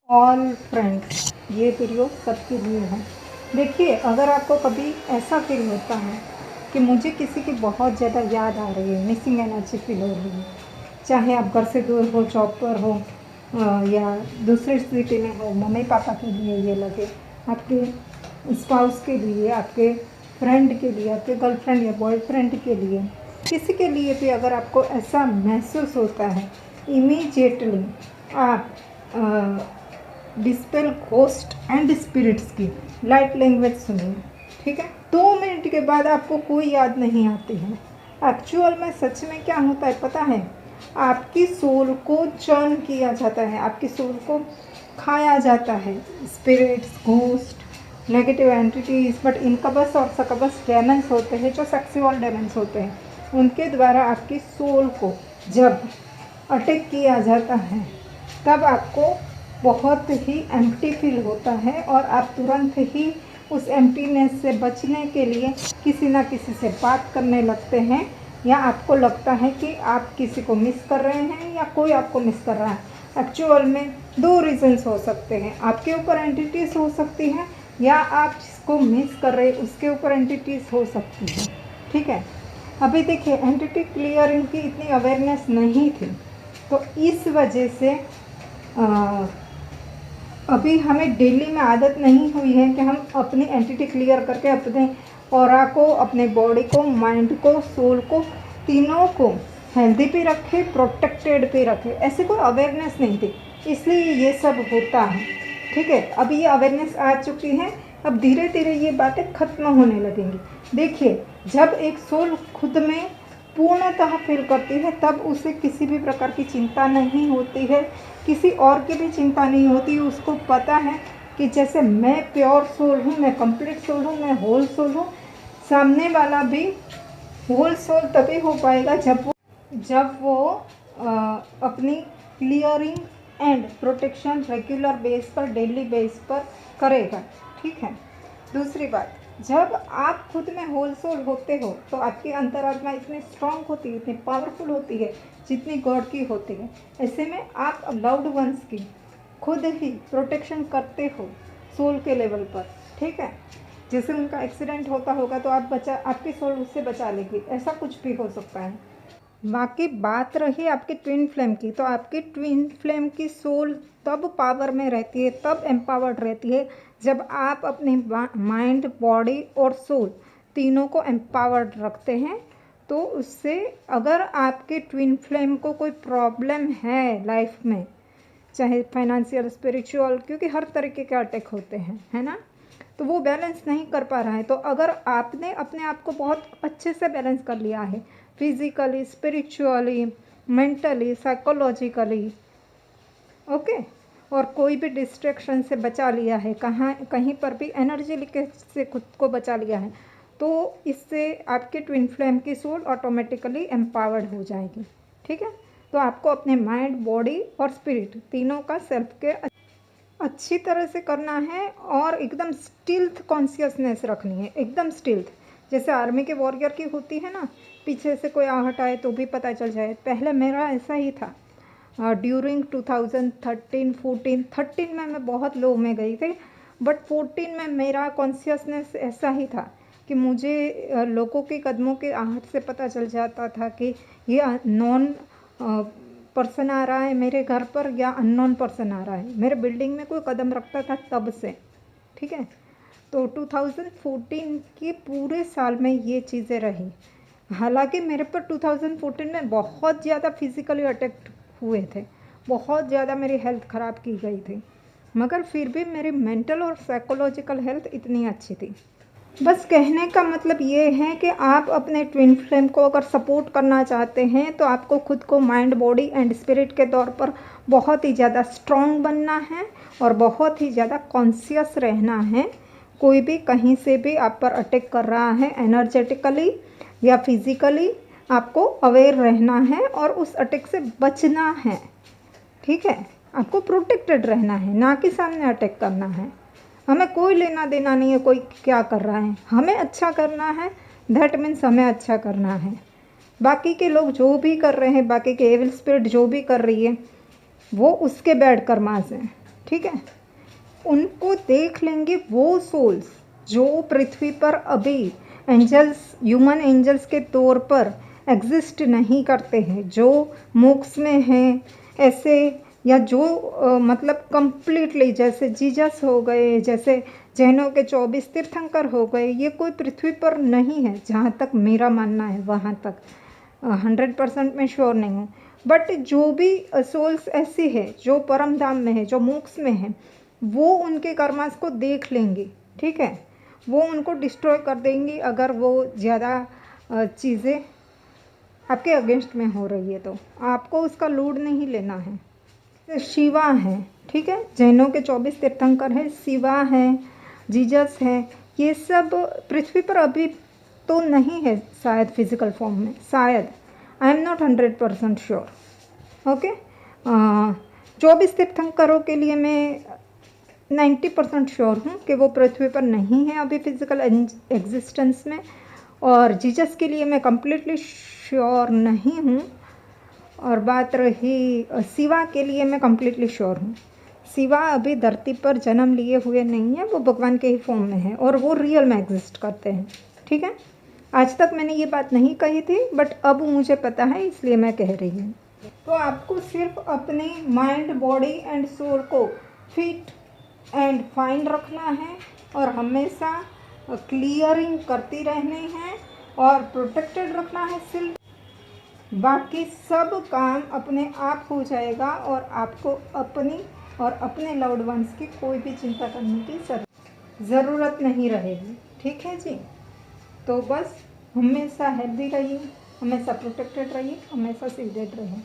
All friends, ये video सबके लिए है। देखिए, अगर आपको कभी ऐसा फील होता है कि मुझे किसी की बहुत ज़्यादा याद आ रही है, मिसिंग एनर्जी फील हो रही है, चाहे आप घर से दूर हो, जॉब पर हो या दूसरे सिटी में हो, मम्मी पापा के लिए ये लगे, आपके स्पाउस के लिए, आपके फ्रेंड के लिए, आपके गर्लफ्रेंड या बॉयफ्रेंड के लिए, किसी के लिए भी अगर आपको ऐसा महसूस होता है, इमीडिएटली आप डिस्पेल घोस्ट एंड स्पिरिट्स की लाइट लैंग्वेज सुनिए। ठीक है, 2 मिनट के बाद आपको कोई याद नहीं आती है। एक्चुअल में सच में क्या होता है पता है? आपकी सोल को चर्न किया जाता है, आपकी सोल को खाया जाता है spirits, ghost, negative entities, but incubus और सकबस डेमन्स होते हैं, जो सेक्सुअल डेमन्स होते हैं, उनके द्वारा आपकी सोल को जब अटैक किया जाता है तब आपको बहुत ही एम्प्टी फील होता है और आप तुरंत ही उस एम्प्टीनेस से बचने के लिए किसी ना किसी से बात करने लगते हैं, या आपको लगता है कि आप किसी को मिस कर रहे हैं या कोई आपको मिस कर रहा है। एक्चुअल में 2 रीजंस हो सकते हैं, आपके ऊपर एंटिटीज हो सकती हैं या आप जिसको मिस कर रहे उसके ऊपर एंटिटीज हो सकती हैं। ठीक है, अभी देखिए, एंटिटी क्लियरिंग की इतनी अवेयरनेस नहीं थी, तो इस वजह से अभी हमें डेली में आदत नहीं हुई है कि हम अपनी एंटिटी क्लियर करके अपने ऑरा को, अपने बॉडी को, माइंड को, सोल को, तीनों को हेल्दी भी रखे, प्रोटेक्टेड भी रखे। ऐसी कोई अवेयरनेस नहीं थी, इसलिए ये सब होता है। ठीक है, अभी ये अवेयरनेस आ चुकी है, अब धीरे धीरे ये बातें खत्म होने लगेंगी। देखिए, जब एक सोल खुद में पूर्णतः फील करती है तब उसे किसी भी प्रकार की चिंता नहीं होती है, किसी और की भी चिंता नहीं होती। उसको पता है कि जैसे मैं प्योर सोल हूँ, मैं कंप्लीट सोल हूँ, मैं होल सोल हूँ, सामने वाला भी होल सोल तभी हो पाएगा जब वो अपनी clearing and protection regular base पर, डेली बेस पर करेगा। ठीक है, दूसरी बात, जब आप खुद में होल सोल होते हो तो आपकी अंतरात्मा इतनी स्ट्रांग होती है, इतनी पावरफुल होती है जितनी गॉड की होती है। ऐसे में आप लव्ड वंस की खुद ही प्रोटेक्शन करते हो सोल के लेवल पर। ठीक है, जैसे उनका एक्सीडेंट होता होगा तो आपकी सोल उससे बचा लेगी, ऐसा कुछ भी हो सकता है। बाकी बात रही आपकी ट्विन फ्लेम की, तो आपकी ट्विन फ्लेम की सोल तब पावर में रहती है, तब एम्पावर्ड रहती है जब आप अपने माइंड, बॉडी और सोल तीनों को एम्पावर्ड रखते हैं। तो उससे अगर आपके ट्विन फ्लेम को कोई प्रॉब्लम है लाइफ में, चाहे फाइनेंशियल, स्पिरिचुअल, क्योंकि हर तरीके के अटैक होते हैं, है ना, तो वो बैलेंस नहीं कर पा रहा है, तो अगर आपने अपने आप को बहुत अच्छे से बैलेंस कर लिया है, physically, spiritually, mentally, psychologically, okay, और कोई भी डिस्ट्रैक्शन से बचा लिया है, कहीं पर भी एनर्जी लीकेज से खुद को बचा लिया है, तो इससे आपके ट्विन फ्लेम की सोल ऑटोमेटिकली एम्पावर्ड हो जाएगी। ठीक है, तो आपको अपने माइंड, बॉडी और स्पिरिट तीनों का सेल्फ केयर अच्छी तरह से करना है और एकदम स्टिल्थ कॉन्शियसनेस रखनी है, एकदम स्टिल्थ, जैसे आर्मी के वॉरियर की होती है ना, पीछे से कोई आहट आए तो भी पता चल जाए। पहले मेरा ऐसा ही था, ड्यूरिंग 2013-14, 13 में मैं बहुत लो में गई थी, बट 14 में मेरा कॉन्शियसनेस ऐसा ही था कि मुझे लोगों के कदमों के आहट से पता चल जाता था कि ये नॉन पर्सन आ रहा है मेरे घर पर या अननोन पर्सन आ रहा है, मेरे बिल्डिंग में कोई कदम रखता था तब से। ठीक है, तो 2014 के पूरे साल में ये चीज़ें रही। हालांकि मेरे पर 2014 में बहुत ज़्यादा फिजिकली अटैक हुए थे, बहुत ज़्यादा मेरी हेल्थ ख़राब की गई थी, मगर फिर भी मेरी मेंटल और साइकोलॉजिकल हेल्थ इतनी अच्छी थी। बस कहने का मतलब ये है कि आप अपने ट्विन फ्लेम को अगर सपोर्ट करना चाहते हैं तो आपको खुद को माइंड, बॉडी एंड स्पिरिट के तौर पर बहुत ही ज़्यादा स्ट्रॉन्ग बनना है और बहुत ही ज़्यादा कॉन्शियस रहना है। कोई भी कहीं से भी आप पर अटैक कर रहा है एनर्जेटिकली या फिजिकली, आपको अवेयर रहना है और उस अटैक से बचना है। ठीक है, आपको प्रोटेक्टेड रहना है, ना कि सामने अटैक करना है। हमें कोई लेना देना नहीं है कोई क्या कर रहा है, हमें अच्छा करना है, दैट मीन्स हमें अच्छा करना है। बाकी के लोग जो भी कर रहे हैं, बाकी के एविल स्पिरिट जो भी कर रही है, वो उसके बैड कर्मास हैं। ठीक है। उनको देख लेंगे वो सोल्स जो पृथ्वी पर अभी एंजल्स, ह्यूमन एंजल्स के तौर पर एग्जिस्ट नहीं करते हैं, जो मोक्ष में हैं ऐसे, या जो मतलब कंप्लीटली, जैसे जीसस हो गए, जैसे जैनों के 24 तीर्थंकर हो गए, ये कोई पृथ्वी पर नहीं है जहाँ तक मेरा मानना है। वहाँ तक 100% मैं श्योर नहीं हूँ, बट जो भी सोल्स ऐसी है जो परम धाम में है, जो मोक्ष में है, वो उनके कर्मास को देख लेंगे, ठीक है। वो उनको डिस्ट्रॉय कर देंगी अगर वो ज़्यादा चीज़ें आपके अगेंस्ट में हो रही है, तो आपको उसका लोड नहीं लेना है। शिवा है, ठीक है, जैनों के 24 तीर्थंकर हैं, शिवा है, जीसस है, ये सब पृथ्वी पर अभी तो नहीं है शायद फिजिकल फॉर्म में, शायद, I am not 100% sure. Okay, 24 तीर्थंकरों के लिए मैं 90% श्योर हूँ कि वो पृथ्वी पर नहीं है अभी फिजिकल एग्जिस्टेंस में, और जीसस के लिए मैं कम्प्लीटली श्योर नहीं हूँ। और बात रही शिवा के लिए, मैं कम्प्लीटली श्योर हूँ। शिवा अभी धरती पर जन्म लिए हुए नहीं है, वो भगवान के ही फॉर्म में है और वो रियल में एग्जिस्ट करते हैं, ठीक है। आज तक मैंने ये बात नहीं कही थी, बट अब मुझे पता है, इसलिए मैं कह रही हूँ। तो आपको सिर्फ अपने माइंड, बॉडी एंड सोल को फिट एंड फाइन रखना है और हमेशा क्लियरिंग करती रहनी है और प्रोटेक्टेड रखना है सिर्फ। बाकी सब काम अपने आप हो जाएगा और आपको अपनी और अपने लव्ड वंस की कोई भी चिंता करने की ज़रूरत नहीं रहेगी, ठीक है जी। तो बस हमेशा हेल्दी रहिए, हमेशा प्रोटेक्टेड रहिए, हमेशा सीडेड रहिए।